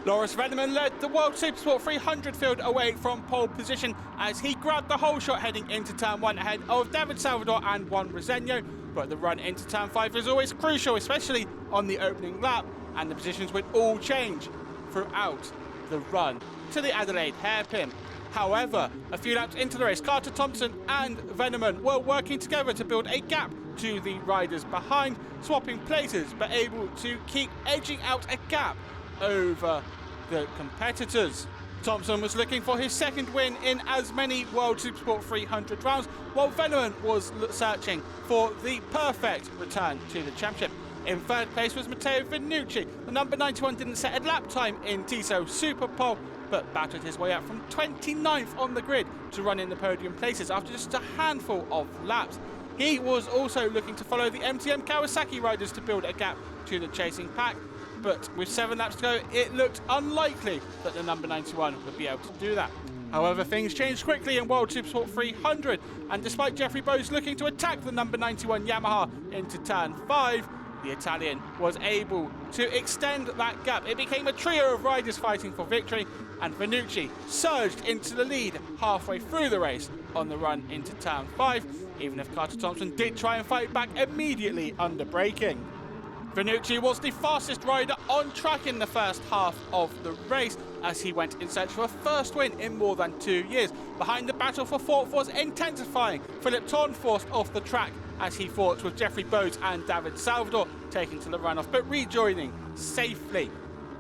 Veneman led the World Supersport 300 field away from pole position as he grabbed the whole shot heading into turn 1 ahead of David Salvador and Juan Reseño. But the run into turn 5 is always crucial, especially on the opening lap, and the positions would all change throughout the run to the Adelaide hairpin. However, a few laps into the race, Carter, Thompson and Veneman were working together to build a gap to the riders behind, swapping places but able to keep edging out a gap over the competitors. Thompson was looking for his second win in as many World Supersport 300 rounds, while Veneman was searching for the perfect return to the championship. In third place was Matteo Vannucci. The number 91 didn't set a lap time in Tissot Superpole, but battled his way up from 29th on the grid to run in the podium places after just a handful of laps. He was also looking to follow the MTM Kawasaki riders to build a gap to the chasing pack, but with 7 laps to go, it looked unlikely that the number 91 would be able to do that. However, things changed quickly in World Supersport 300, and despite Jeffrey Bowes looking to attack the number 91 Yamaha into turn 5, the Italian was able to extend that gap. It became a trio of riders fighting for victory, and Vannucci surged into the lead halfway through the race on the run into turn 5, even if Carter Thompson did try and fight back immediately under braking. Vannucci was the fastest rider on track in the first half of the race as he went in search for a first win in more than 2 years. Behind, the battle for fourth was intensifying. Philip Thorn forced off the track as he fought with Jeffrey Bowes and David Salvador taking to the runoff but rejoining safely.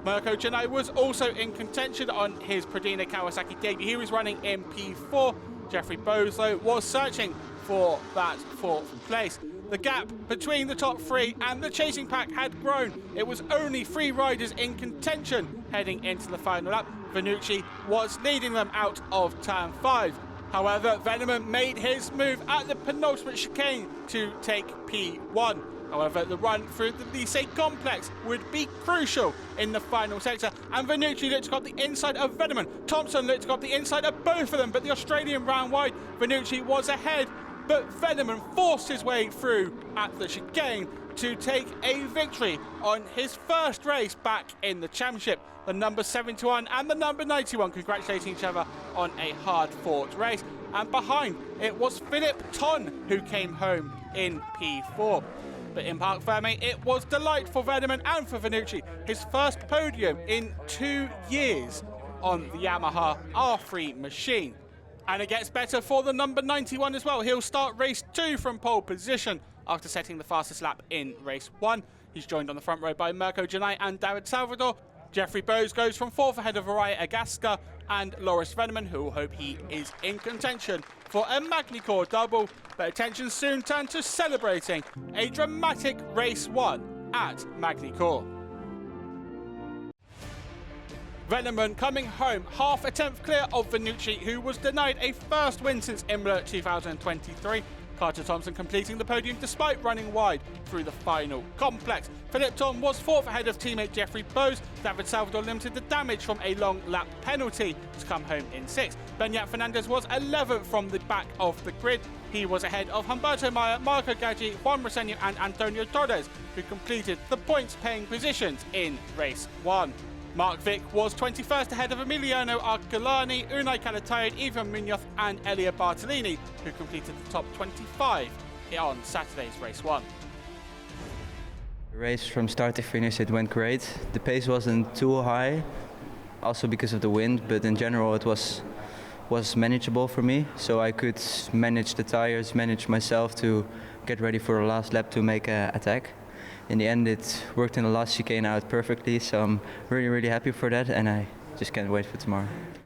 Mirko Janai was also in contention on his Prodina Kawasaki debut. He was running in P4. Jeffrey Bowes, though, was searching for that fourth place. The gap between the top 3 and the chasing pack had grown. It was only 3 riders in contention heading into the final lap. Vannucci was leading them out of turn 5. However, Veneman made his move at the penultimate chicane to take P1. However, the run through the Lycée complex would be crucial in the final sector, and Vannucci looked to go up the inside of Veneman. Thompson looked to go up the inside of both of them, but the Australian ran wide. Vannucci was ahead, but Veneman forced his way through at the chicane to take a victory on his first race back in the championship. The number 71 and the number 91 congratulating each other on a hard-fought race. And behind, it was Philip Thorn who came home in P4. But in Parc Ferme, it was delight for Veneman and for Vannucci, his first podium in 2 years on the Yamaha R3 machine. And it gets better for the number 91 as well. He'll start race 2 from pole position after setting the fastest lap in race 1. He's joined on the front row by Mirko Janai and David Salvador. Jeffrey Bowes goes from 4th ahead of Araya Agaska and Loris Veneman, who will hope he is in contention for a Magny-Cours double. But attention soon turned to celebrating a dramatic race 1 at Magny-Cours. Veneman coming home half a tenth clear of Vannucci, who was denied a first win since Imola 2023. Carter Thompson completing the podium despite running wide through the final complex. Philip Thorn was 4th ahead of teammate Jeffrey Bowes. David Salvador limited the damage from a long lap penalty to come home in 6th. Benyat Fernandez was 11th from the back of the grid. He was ahead of Humberto Maia, Marco Gaggi, Juan Reseño and Antonio Torres, who completed the points-paying positions in race 1. Mark Vick was 21st ahead of Emiliano Arculani, Unai Calatayud, Ivan Munoz and Elia Bartolini, who completed the top 25 on Saturday's race 1. The race from start to finish, it went great. The pace wasn't too high, also because of the wind, but in general it was manageable for me, so I could manage the tires, manage myself to get ready for the last lap to make an attack. In the end, it worked in the last chicane out perfectly, so I'm really, really happy for that, and I just can't wait for tomorrow.